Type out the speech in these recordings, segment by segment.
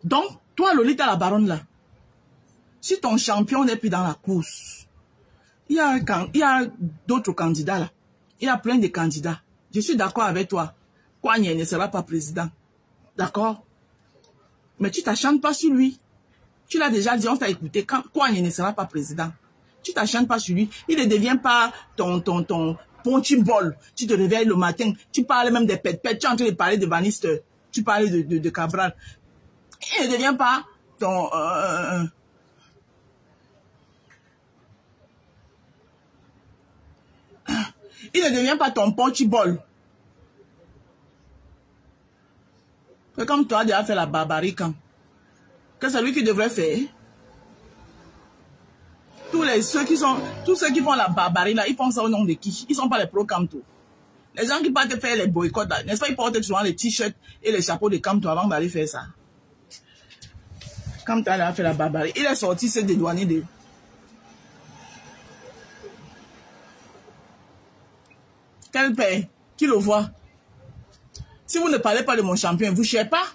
Donc, toi, Lolita la baronne là, si ton champion n'est plus dans la course, il y a d'autres candidats là. Il y a plein de candidats. Je suis d'accord avec toi. Kouagne ne sera pas président. D'accord? Mais tu t'acharnes pas sur lui. Tu l'as déjà dit, on t'a écouté. Kouagne ne sera pas président. Tu t'acharnes pas sur lui. Il ne devient pas ton punching ball. Tu te réveilles le matin. Tu parles même des pètes-pètes. Tu es en train de parler de Bannister. Tu parlais de Cabral. Il ne devient pas ton... il ne devient pas ton punching ball. C'est comme toi, déjà fait la barbarie quand. Que c'est lui qui devrait faire. Tous ceux qui font la barbarie là, ils font ça au nom de qui? Ils sont pas les pro-Camto. Les gens qui partent faire les boycotts là, n'est-ce pas, ils portent souvent les t-shirts et les chapeaux de Camto avant d'aller faire ça. Camto a fait la barbarie. Il est sorti, c'est dédouané de... Quel père? Qui le voit? Si vous ne parlez pas de mon champion, vous ne cherchez pas.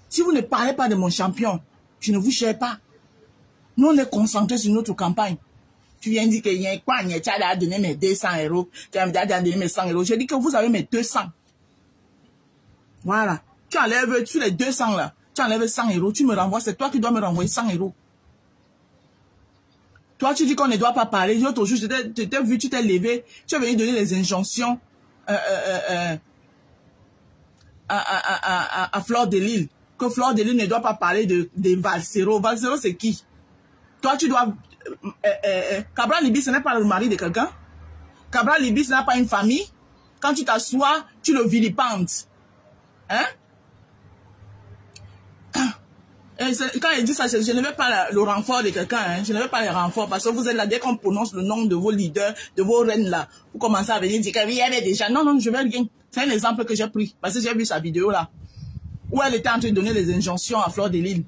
Si vous ne parlez pas de mon champion, je ne vous cherche pas. Nous, on est concentrés sur notre campagne. Tu viens dire que y a quoi, tu as donné mes 200 €, tu as donné mes 100 €. Je dis que vous avez mes 200. Voilà. Tu enlèves sur les 200 là, tu enlèves 100 €, tu me renvoies, c'est toi qui dois me renvoyer 100 €. Toi, tu dis qu'on ne doit pas parler. L'autre jour, je t'ai vu, tu t'es levé, tu es venu donner les injonctions à Fleur de Lille. Que Fleur de Lille ne doit pas parler de Valsero. Valsero, c'est qui? Toi, tu dois... Cabral Libi, ce n'est pas le mari de quelqu'un. Cabral Libi, ce n'est pas une famille. Quand tu t'assois, tu le vilipendes. Hein? Quand il dit ça, je ne veux pas le renfort de quelqu'un. Hein? Je ne veux pas le renfort parce que vous êtes là, dès qu'on prononce le nom de vos leaders, de vos reines là, vous commencez à venir dire qu'il y avait déjà. Non, non, je veux rien. C'est un exemple que j'ai pris parce que j'ai vu sa vidéo là. Où elle était en train de donner les injonctions à Fleur de Lille.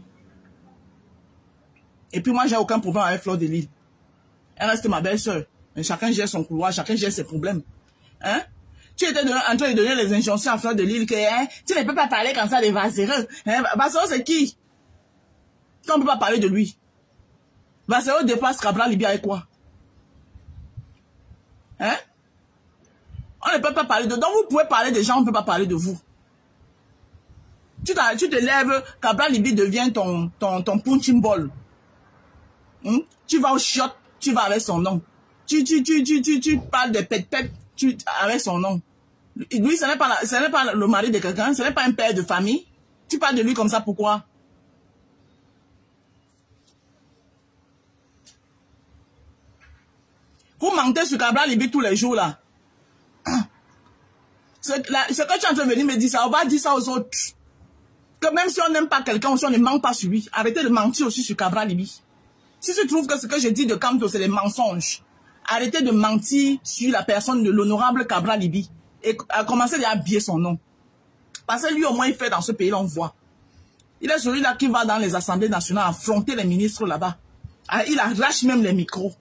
Et puis moi, j'ai aucun problème avec Fleur de Lille. Elle reste ma belle-sœur. Chacun gère son couloir, chacun gère ses problèmes. Hein? Tu étais en train de donner les injonctions à Fleur de Lille que hein, tu ne peux pas parler comme ça de Valsero. Hein? Valsero, c'est qui? On ne peut pas parler de lui. Valsero dépasse Cabral Libi avec quoi? Hein? On ne peut pas parler de... Donc vous pouvez parler des gens, on ne peut pas parler de vous. Tu te lèves, Cabral Libi devient ton punching ball. Tu vas au shot, tu vas avec son nom. Tu parles de pète-pète, avec son nom. Lui, ce n'est pas le mari de quelqu'un, ce n'est pas un père de famille. Tu parles de lui comme ça, pourquoi? Vous mentez sur Cabral Libi tous les jours, là. Ce que tu es en train de venir me dire ça, on va dire ça aux autres. Que même si on n'aime pas quelqu'un, on ne ment pas sur lui. Arrêtez de mentir aussi sur Cabral Libi. Si tu trouves que ce que je dis de Camto, c'est des mensonges, arrêtez de mentir sur la personne de l'honorable Cabral Libi et commencez à habiller son nom. Parce que lui, au moins, il fait dans ce pays, on voit. Il est celui-là qui va dans les assemblées nationales affronter les ministres là-bas. Il arrache même les micros.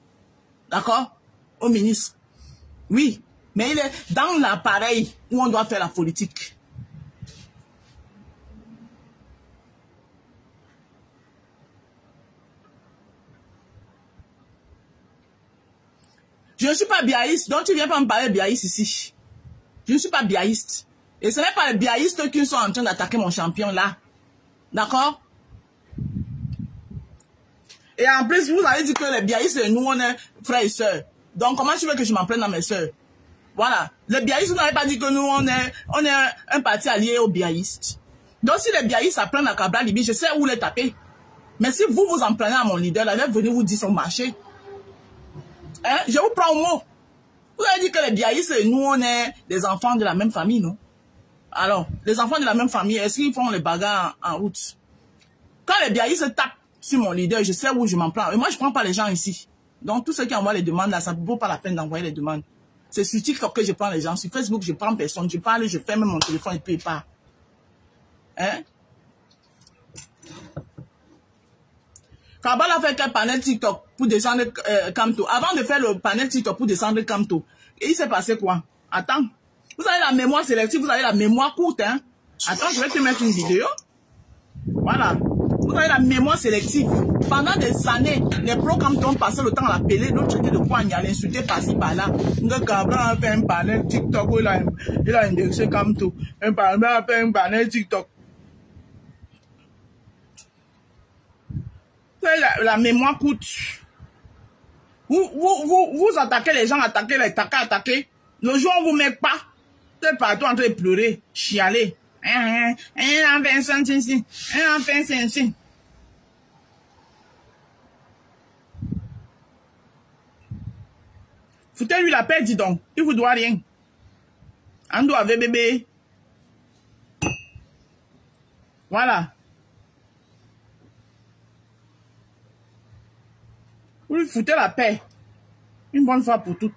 D'accord? Aux ministres. Oui. Mais il est dans l'appareil où on doit faire la politique. Je ne suis pas biaïste, donc tu ne viens pas me parler de biaïste ici. Je ne suis pas biaïste. Et ce n'est pas les biaïstes qui sont en train d'attaquer mon champion là. D'accord? Et en plus, vous avez dit que les biaïstes, nous, on est frères et sœurs. Donc, comment tu veux que je m'en prenne dans mes sœurs? Voilà. Les biaïstes, vous n'avez pas dit que nous, on est un parti allié aux biaïstes. Donc, si les biaïstes apprennent à Cabral Libi, je sais où les taper. Mais si vous en prenez à mon leader, là, venez vous dire son marché. Hein? Je vous prends au mot. Vous avez dit que les biaïstes, nous, on est des enfants de la même famille, non? Alors, les enfants de la même famille, est-ce qu'ils font les bagarres en route? Quand les biaïstes tapent sur mon leader, je sais où je m'en prends. Et moi, je ne prends pas les gens ici. Donc, tous ceux qui envoient les demandes, là, ça ne vaut pas la peine d'envoyer les demandes. C'est sur TikTok que je prends les gens. Sur Facebook, je prends personne. Je parle, je ferme mon téléphone et puis il part. Hein? Cabral a fait quel panel TikTok pour descendre Camto? Avant de faire le panel TikTok pour descendre Camto, il s'est passé quoi? Attends. Vous avez la mémoire sélective, vous avez la mémoire courte, hein? Attends, je vais te mettre une vidéo. Voilà. Vous avez la mémoire sélective. Pendant des années, les programmes ont passé le temps à l'appeler, l'autre était de poignard, à l'insulter par-ci, par-là. Donc, Cabral a fait un panel TikTok, il a indexé comme tout. Un panel TikTok. La mémoire coûte. Vous attaquez les gens, attaquez. Le jour où on vous met pas, vous êtes partout en train de pleurer, chialer. Foutez-lui la paix, dis donc. Il vous doit rien. Ando avait bébé. Voilà. Vous lui foutez la paix. Une bonne fois pour toutes.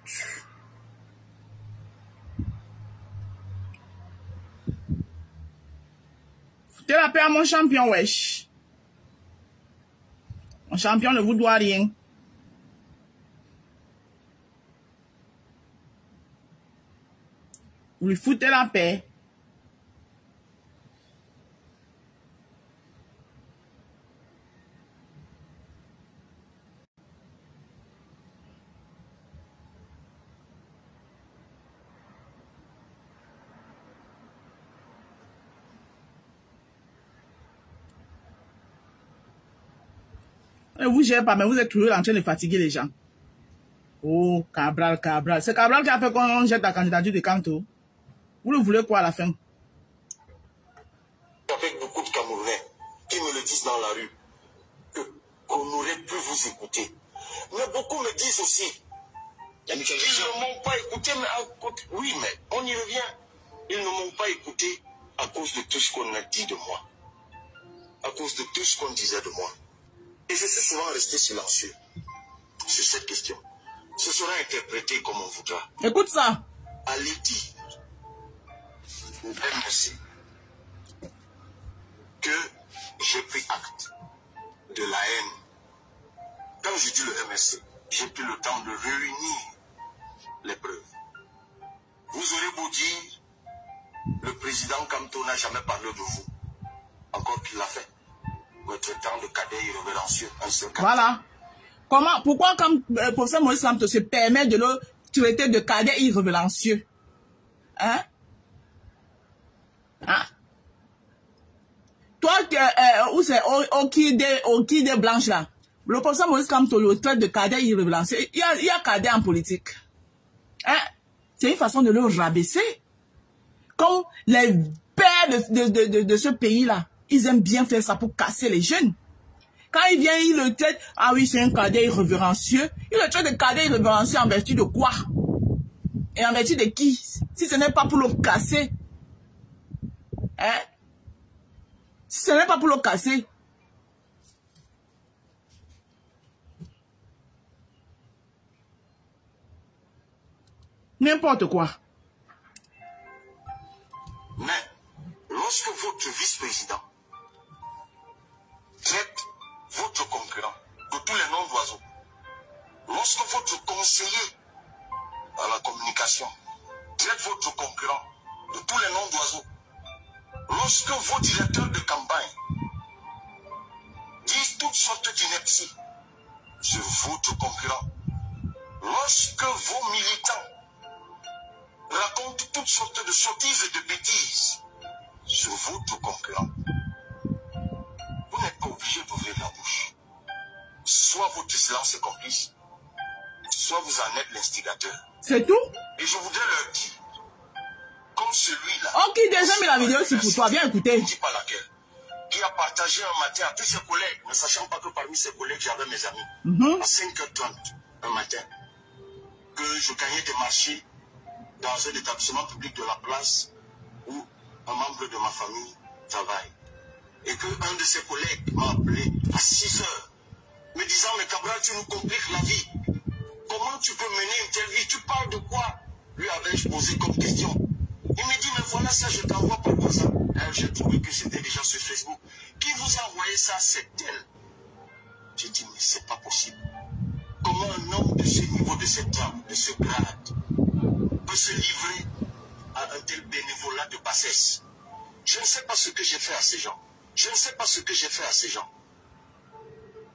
Foutez la paix à mon champion, wesh. Mon champion ne vous doit rien. Vous lui foutez la paix. Ne vous gérez pas, mais vous êtes toujours en train de fatiguer les gens. Oh, Cabral. C'est Cabral qui a fait qu'on jette la candidature de Kanto. Vous le voulez quoi à la fin? Avec beaucoup de Camerounais qui me le disent dans la rue, qu'on aurait pu vous écouter. Mais beaucoup me disent aussi, ils ne m'ont pas écouté, mais oui, mais on y revient. Ils ne m'ont pas écouté à cause de tout ce qu'on a dit de moi. À cause de tout ce qu'on disait de moi. Et je suis souvent resté silencieux sur cette question. Ce sera interprété comme on voudra. Écoute ça. Allez dire au MRC que j'ai pris acte de la haine. Quand je dis le MRC, j'ai pris le temps de réunir les preuves. Vous aurez beau dire, le président Kamto n'a jamais parlé de vous. Encore qu'il l'a fait. Votre temps de cadet irrévérencieux. Voilà. Comment, pourquoi comme professeur Maurice Kamto se permet de le traiter de cadet irrévérencieux? Hein? Hein? Toi, où c'est Okide Blanche là? Le professeur Maurice Kamto le traite de cadet irrévérencieux. Il y a cadet en politique. Hein? C'est une façon de le rabaisser. Comme les pères de ce pays-là, ils aiment bien faire ça pour casser les jeunes. Quand il vient, il le traite, ah oui, c'est un cadet irrévérencieux. Il le traite de cadet irrévérencieux en vertu de quoi? Et en vertu de qui? Si ce n'est pas pour le casser. Hein? Si ce n'est pas pour le casser. N'importe quoi. Mais, lorsque votre vice-président traite votre concurrent de tous les noms d'oiseaux, lorsque votre conseiller à la communication traite votre concurrent de tous les noms d'oiseaux, lorsque vos directeurs de campagne disent toutes sortes d'inepties sur votre concurrent, lorsque vos militants racontent toutes sortes de sottises et de bêtises sur votre concurrent, vous n'êtes pas obligé d'ouvrir la bouche. Soit votre silence est complice, soit vous en êtes l'instigateur. C'est tout? Et je voudrais leur dire, comme celui-là... Ok, déjà mis la vidéo ici pour toi, viens écouter. Je ne dis pas laquelle. Qui a partagé un matin à tous ses collègues, ne sachant pas que parmi ses collègues, j'avais mes amis. À 5h30 un matin, que je gagnais des marchés dans un établissement public de la place où un membre de ma famille travaille. Et qu'un de ses collègues m'a appelé à 6h, me disant, mais Cabral, tu nous compliques la vie. Comment tu peux mener une telle vie? Tu parles de quoi? Lui avais-je posé comme question. Il me dit, mais voilà ça, je t'envoie par WhatsApp. J'ai trouvé que c'était déjà sur Facebook. Qui vous a envoyé ça? C'est elle. J'ai dit, mais c'est pas possible. Comment un homme de ce niveau, de cette âme, de ce grade, peut se livrer à un tel bénévolat de bassesse? Je ne sais pas ce que j'ai fait à ces gens. Je ne sais pas ce que j'ai fait à ces gens.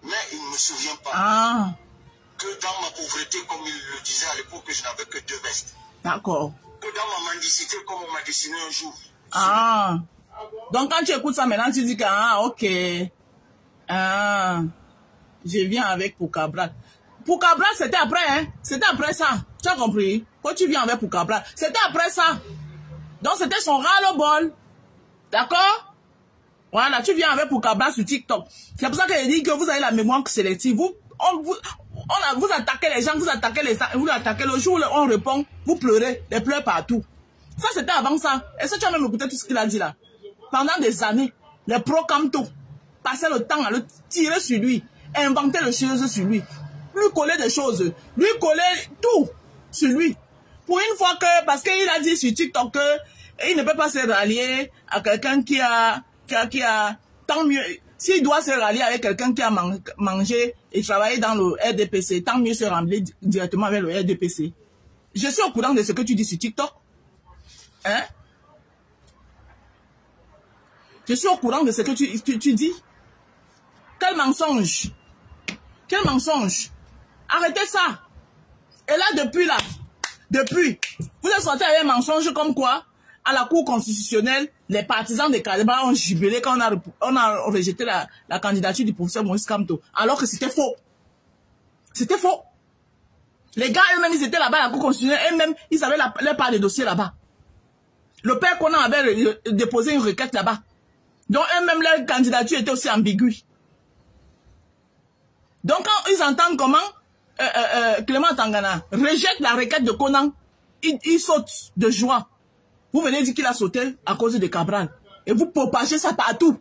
Mais ils ne me souviennent pas que dans ma pauvreté, comme il le disait à l'époque, que je n'avais que 2 vestes. D'accord. Que dans ma mendicité, comme on m'a dessiné un jour. Donc quand tu écoutes ça maintenant, tu dis que, ok. Je viens avec Poukabral. Poukabral, c'était après, hein. C'était après ça. Tu as compris? Quand tu viens avec Poukabral, c'était après ça. Donc c'était son ras-le-bol. D'accord? Voilà, tu viens avec Poukabral sur TikTok. C'est pour ça que je dis que vous avez la mémoire sélective. Vous attaquez les gens, vous attaquez le jour où on répond, vous pleurez, les pleurs partout. Ça, c'était avant ça. Est-ce que tu as même écouté tout ce qu'il a dit là? Pendant des années, les pro-camto passaient le temps à le tirer sur lui, inventer les choses sur lui, lui coller des choses, lui coller tout sur lui. Pour une fois que, parce qu'il a dit sur TikTok qu'il ne peut pas se rallier à quelqu'un qui a, tant mieux, s'il doit se rallier avec quelqu'un qui a mangé et travaillé dans le RDPC, tant mieux se rallier directement avec le RDPC. Je suis au courant de ce que tu dis sur TikTok. Hein? Je suis au courant de ce que tu dis. Quel mensonge! Quel mensonge! Arrêtez ça! Et là, depuis, vous êtes sorti avec un mensonge comme quoi, à la Cour constitutionnelle, les partisans de Kadeba ont jubilé quand on a rejeté la candidature du professeur Moïse Kamto. Alors que c'était faux. C'était faux. Les gars eux-mêmes, ils étaient là-bas à la Cour constitutionnelle, eux-mêmes, ils avaient leur part des dossiers là-bas. Le père Conan avait déposé une requête là-bas. Donc eux-mêmes, leur candidature était aussi ambiguë. Donc quand ils entendent comment Clément Tangana rejette la requête de Conan, il saute de joie. Vous venez dire qu'il a sauté à cause de Cabral. Et vous propagez ça partout.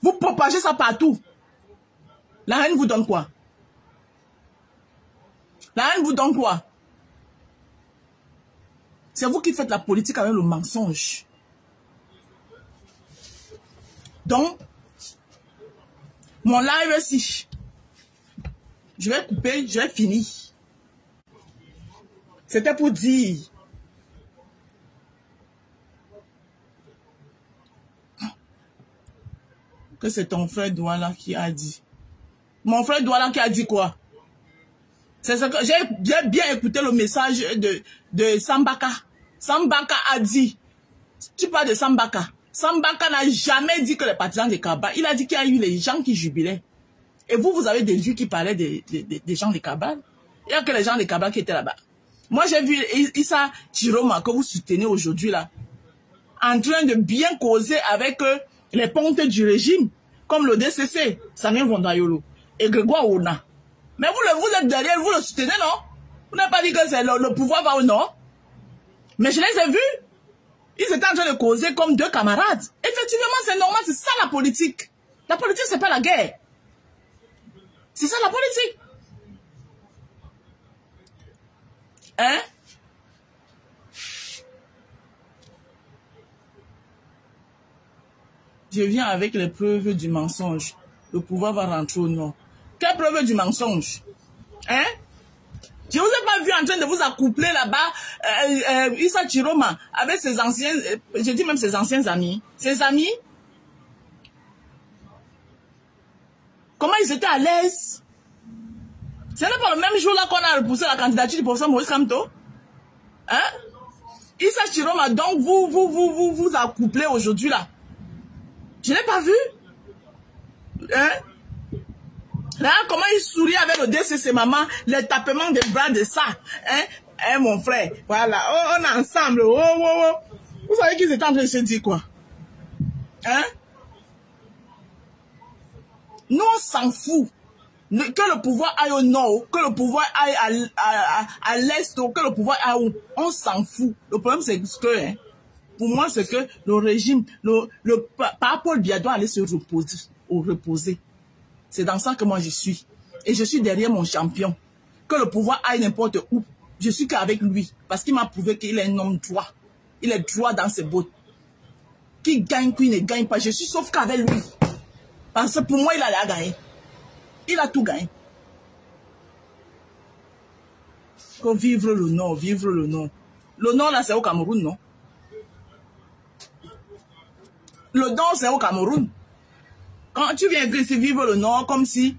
Vous propagez ça partout. La haine vous donne quoi? La haine vous donne quoi? C'est vous qui faites la politique avec le mensonge. Donc, mon live ici, je vais couper, je vais finir. C'était pour dire que c'est ton frère Douala qui a dit. Mon frère Douala qui a dit quoi? C'est ce que j'ai bien écouté le message de Sambaka. Sambaka a dit, tu parles de Sambaka. Sambaka n'a jamais dit que les partisans de Kabal, il a dit qu'il y a eu les gens qui jubilaient. Et vous avez déduit qu'il parlait des gens de Kabal. Il n'y a que les gens de Kabal qui étaient là-bas. Moi, j'ai vu Issa Chiroma que vous soutenez aujourd'hui là, en train de bien causer avec les pontes du régime, comme le DCC, Samien Vondayolo, et Grégoire Ona. Mais vous êtes derrière, vous le soutenez, non? Vous n'avez pas dit que c'est le pouvoir va ou non? Mais je les ai vus. Ils étaient en train de causer comme deux camarades. Effectivement, c'est normal, c'est ça la politique. La politique, c'est pas la guerre. C'est ça la politique. Hein? Je viens avec les preuves du mensonge. Le pouvoir va rentrer au nord. Quelle preuve du mensonge? Hein? Je ne vous ai pas vu en train de vous accoupler là-bas, Issa Chiroma, avec ses anciens, je dis même ses anciens amis. Ses amis? Comment ils étaient à l'aise? Ce n'est pas le même jour là qu'on a repoussé la candidature du professeur Maurice Kamto? Hein? Issa Chiroma, donc vous accouplez aujourd'hui là. Je n'ai pas vu. Hein? Là, comment il sourit avec le DCC, maman, les tapements des bras de ça. Hein? Hein, mon frère. Voilà. Oh, on est ensemble. Oh, oh, oh. Vous savez qu'ils étaient en train de se dire quoi? Hein? Nous, on s'en fout. Que le pouvoir aille au nord, que le pouvoir aille à l'est, que le pouvoir aille où. On s'en fout. Le problème, c'est que, hein, pour moi, c'est que le régime, par Paul Biya doit aller se reposer. C'est dans ça que moi je suis. Et je suis derrière mon champion. Que le pouvoir aille n'importe où. Je suis qu'avec lui. Parce qu'il m'a prouvé qu'il est un homme droit. Il est droit dans ses bottes. Qui gagne, qui ne gagne pas. Je suis sauf qu'avec lui. Parce que pour moi, il a gagné. Il a tout gagné. Faut vivre le Nord, vivre le Nord. Le Nord, là, c'est au Cameroun, non? le nord, c'est au Cameroun. Quand tu viens ici vivre le nord comme si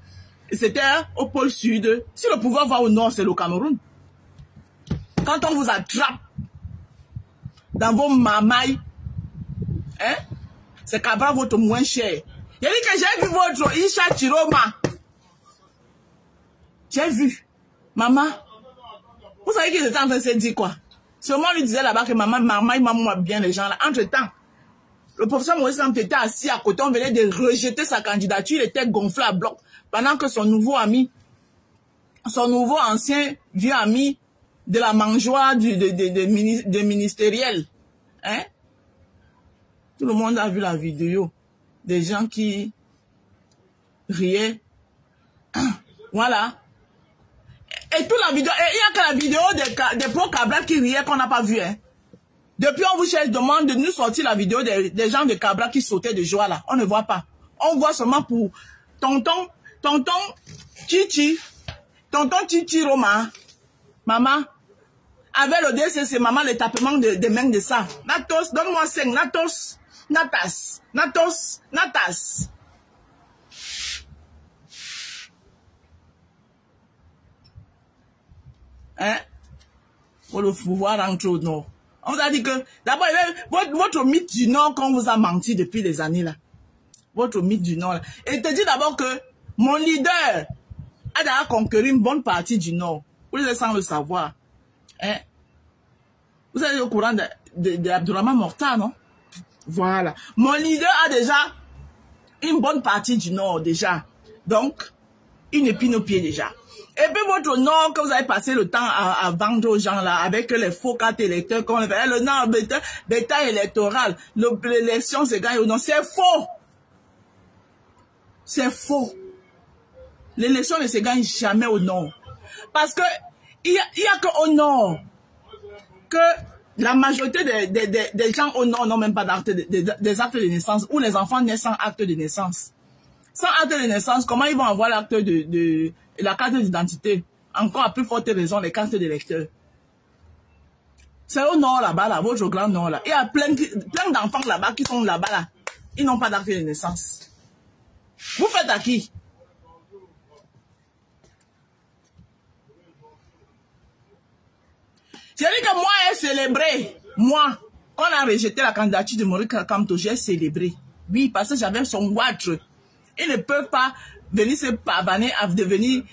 c'était au pôle sud, si le pouvoir va au nord, c'est le Cameroun. Quand on vous attrape dans vos mamailles, hein, c'est Cabra votre moins cher. Il dit que j'ai vu votre Isha Chiroma. J'ai vu. Maman, vous savez qu'ils étaient en train de se dire quoi? Seulement lui disait là-bas que maman m'a bien les gens là. Entre-temps, le professeur Maurice Kamto était assis à côté, on venait de rejeter sa candidature, il était gonflé à bloc. Pendant que son nouveau ami, son nouveau ancien vieux ami de la mangeoire de ministériel, hein? Tout le monde a vu la vidéo. Des gens qui riaient. Voilà. Et toute la vidéo, il n'y a que la vidéo des pro Cabral qui riaient qu'on n'a pas vu, hein. Depuis, on vous cherche, demande de nous sortir la vidéo des gens de Cabral qui sautaient de joie là. On ne voit pas. On voit seulement pour tonton Chichi Roma, maman, avec le DCC, maman, le tapement des mains de ça. Natos, donne-moi 5, Natas. Hein? Pour le pouvoir rentrer au nord. On vous a dit que, d'abord, votre mythe du Nord qu'on vous a menti depuis des années là. Votre mythe du Nord là. Et te dit d'abord que mon leader a déjà conquéri une bonne partie du Nord. Vous êtes sans le savoir. Hein? Vous êtes au courant de Abdourahmane Morta, non? Voilà. Mon leader a déjà une bonne partie du Nord déjà. Donc, une épine au pied déjà. Et puis votre Nord que vous avez passé le temps à vendre aux gens là, avec les faux cartes électeurs qu'on fait, le Nord bêta électoral, l'élection se gagne au Nord, c'est faux. C'est faux. L'élection ne se gagne jamais au Nord. Parce que il y a qu'au Nord que la majorité des gens au Nord n'ont même pas des actes de naissance, ou les enfants naissent sans acte de naissance. Sans acte de naissance, comment ils vont avoir l'acte la carte d'identité? Encore à plus forte raison, les cartes d'électeurs. C'est au nord là-bas, là, votre grand nord là. Il y a plein d'enfants là-bas qui sont là-bas là. Ils n'ont pas d'acte de naissance. Vous faites à qui? J'ai dit que moi, j'ai célébré. Moi, quand on a rejeté la candidature de Maurice Kamto, j'ai célébré. Oui, parce que j'avais son watch. Ils ne peuvent pas venir se pavaner à devenir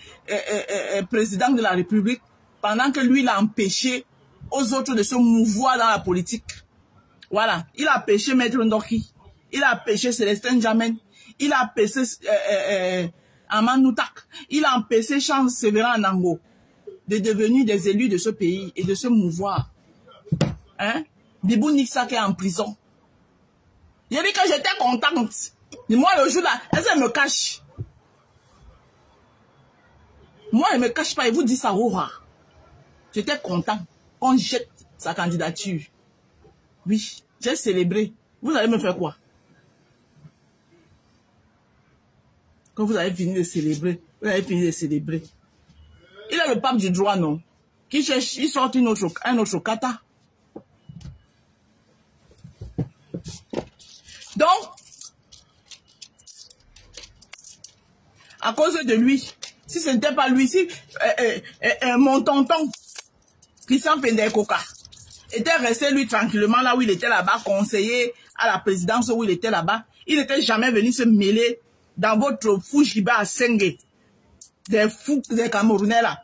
président de la République pendant que lui, il a empêché aux autres de se mouvoir dans la politique. Voilà. Il a empêché Maître Ndoki. Il a empêché Célestin Jamen. Il a empêché Aman Noutak. Il a empêché Charles Sévérin Nango de devenir des élus de ce pays et de se mouvoir. Hein? Bibou Nixak est en prison. Il a dit que j'étais contente. Et moi, le jour là, est-ce qu'elle me cache? Moi, elle ne me cache pas. Et vous dit ça, Roha. J'étais content qu'on jette sa candidature. Oui, j'ai célébré. Vous allez me faire quoi? Quand vous avez fini de célébrer, vous avez fini de célébrer. Il est le pape du droit, non? Qui cherche, il sort un autre kata. Donc, à cause de lui, si ce n'était pas lui, si mon tonton, Christian Pendekoka, était resté lui tranquillement là où il était là-bas, conseiller à la présidence où il était là-bas, il n'était jamais venu se mêler dans votre Foujiba à Sengue, des fous, des Camerounais là.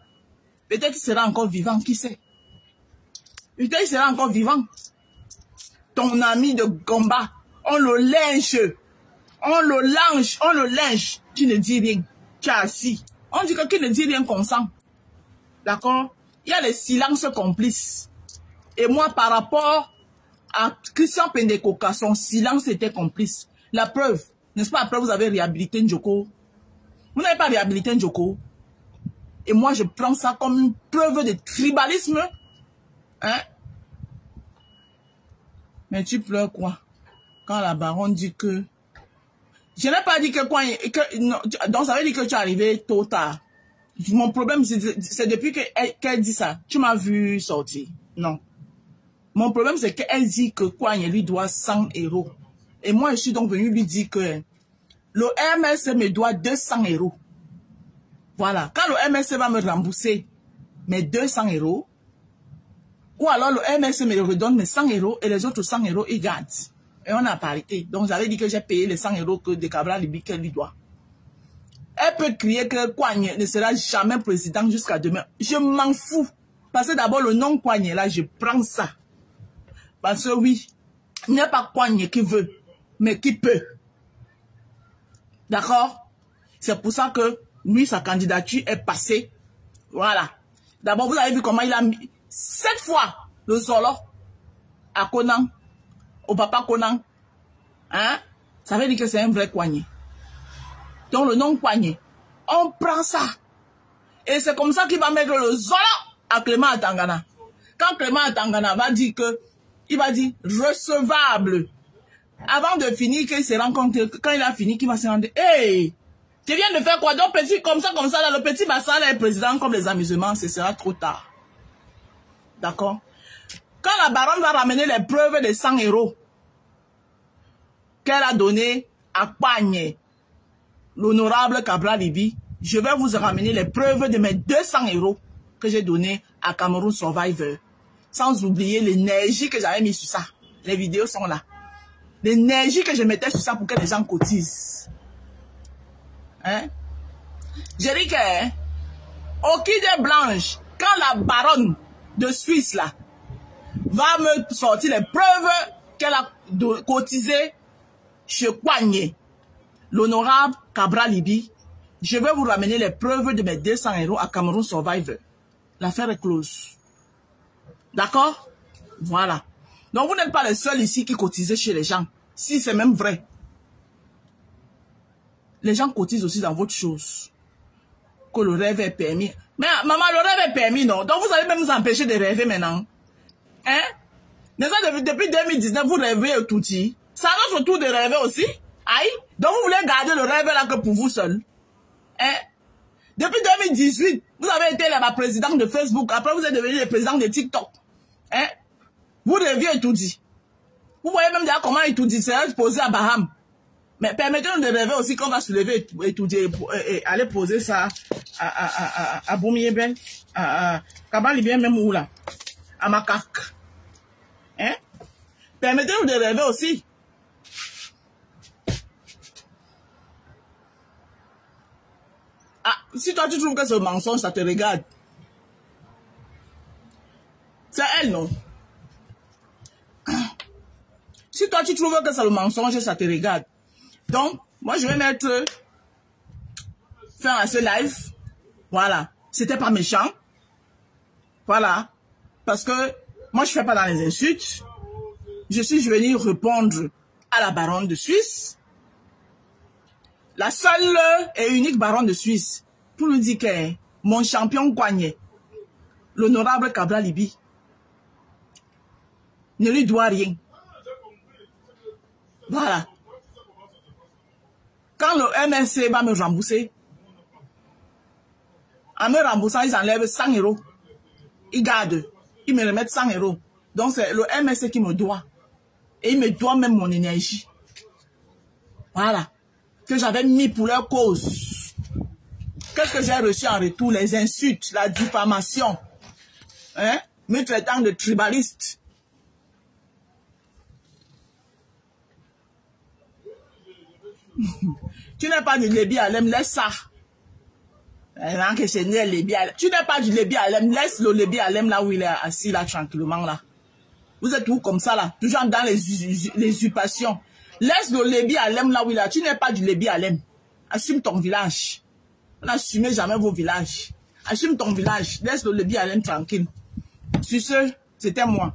Peut-être qu'il sera encore vivant, qui sait? Peut-être qu'il sera encore vivant. Ton ami de Gomba, on le lynche. On le lynche. Tu ne dis rien. Tu es assis. On dit que qui ne dit rien consent. D'accord? Il y a les silences complices. Et moi, par rapport à Christian Pendekoka, son silence était complice. La preuve, n'est-ce pas, après vous avez réhabilité Njoko? Vous n'avez pas réhabilité Njoko? Et moi, je prends ça comme une preuve de tribalisme. Hein? Mais tu pleures quoi? Quand la baronne dit que... Je n'ai pas dit que quoi... non, donc ça veut dire que tu es arrivé tôt tard. Mon problème, c'est depuis qu'elle dit ça. Tu m'as vu sortir. Non. Mon problème, c'est qu'elle dit que quoi, il lui doit 100 €. Et moi, je suis donc venu lui dire que le MSC me doit 200 €. Voilà. Quand le MSC va me rembourser mes 200 €, ou alors le MSC me redonne mes 100 € et les autres 100 €, il garde. Et on a parité. Donc, j'avais dit que j'ai payé les 100 € que de Cabral Libi qu'elle lui doit. Elle peut crier que Kouagne ne sera jamais président jusqu'à demain. Je m'en fous. Parce que d'abord, le nom Kouagne, là, je prends ça. Parce que oui, il n'y a pas Kouagne qui veut, mais qui peut. D'accord? C'est pour ça que lui, sa candidature est passée. Voilà. D'abord, vous avez vu comment il a mis 7 fois le solo à Conan, au papa Conan. Hein? Ça veut dire que c'est un vrai Kouagne. Donc, le nom Kouagne, on prend ça. Et c'est comme ça qu'il va mettre le solo à Clément Atangana. Quand Clément Atangana va dire que, il va dire recevable. Avant de finir, qu'il se rend compte, quand il a fini, qu'il va se rendre, hey, tu viens de faire quoi? Donc, petit, comme ça, là, le petit Bassal est président comme les amusements, ce sera trop tard. D'accord? Quand la baronne va ramener les preuves de 100 € qu'elle a donné à Kouagne, l'honorable Cabral Libi, je vais vous ramener les preuves de mes 200 € que j'ai donné à Cameroun Survivor. Sans oublier l'énergie que j'avais mis sur ça. Les vidéos sont là. L'énergie que je mettais sur ça pour que les gens cotisent. Hein? J'ai dit que, au Kidé Blanche, quand la baronne de Suisse, là, va me sortir les preuves qu'elle a cotisées chez Kouagne, l'honorable Cabral Libi, je vais vous ramener les preuves de mes 200 € à Cameroun Survivor. L'affaire est close. D'accord? Voilà. Donc, vous n'êtes pas les seuls ici qui cotisent chez les gens. Si c'est même vrai. Les gens cotisent aussi dans votre chose. Que le rêve est permis. Mais maman, le rêve est permis, non? Donc, vous allez même nous empêcher de rêver maintenant. Hein? Mais ça, depuis 2019, vous rêvez tout dit. C'est à notre tour de rêver aussi. Aïe. Donc, vous voulez garder le rêve là que pour vous seul. Hein? Depuis 2018, vous avez été la présidente de Facebook. Après, vous êtes devenu le président de TikTok. Hein? Vous rêviez tout dit. Vous voyez même déjà comment tout dit. C'est posé à Baham. Mais permettez-nous de rêver aussi qu'on va se lever et étudier et aller poser ça à Boumiébel, à Cabral Libi même où là, à Macaque. Hein? Permettez-nous de rêver aussi. Ah, si toi tu trouves que ce mensonge, ça te regarde. C'est elle, non? Si toi tu trouves que c'est le mensonge, ça te regarde. Donc, moi je vais mettre fin à ce live. Voilà. C'était pas méchant. Voilà. Parce que moi je fais pas dans les insultes. Je suis venu répondre à la baronne de Suisse. La seule et unique baronne de Suisse. Pour lui dire que mon champion Kouagne, l'honorable Cabral Libi, ne lui doit rien. Voilà. Quand le MSC va me rembourser, en me remboursant, ils enlèvent 100 €. Ils gardent. Ils me remettent 100 €. Donc c'est le MSC qui me doit. Et il me doit même mon énergie. Voilà. Que j'avais mis pour leur cause. Qu'est-ce que j'ai reçu en retour? Les insultes, la diffamation. Hein? Me traitant de tribaliste. Tu n'es pas du Lébi Alem, laisse ça. Tu n'es pas du Lébi Alem, laisse le Lébi Alem là où il est assis là tranquillement là. Vous êtes où comme ça là, toujours dans les usurpations. Laisse le Lébi Alem là où il est. Tu n'es pas du Lébi Alem. Assume ton village. N'assumez jamais vos villages. Assume ton village. Laisse le Lébi Alem tranquille. Sur ce, c'était moi.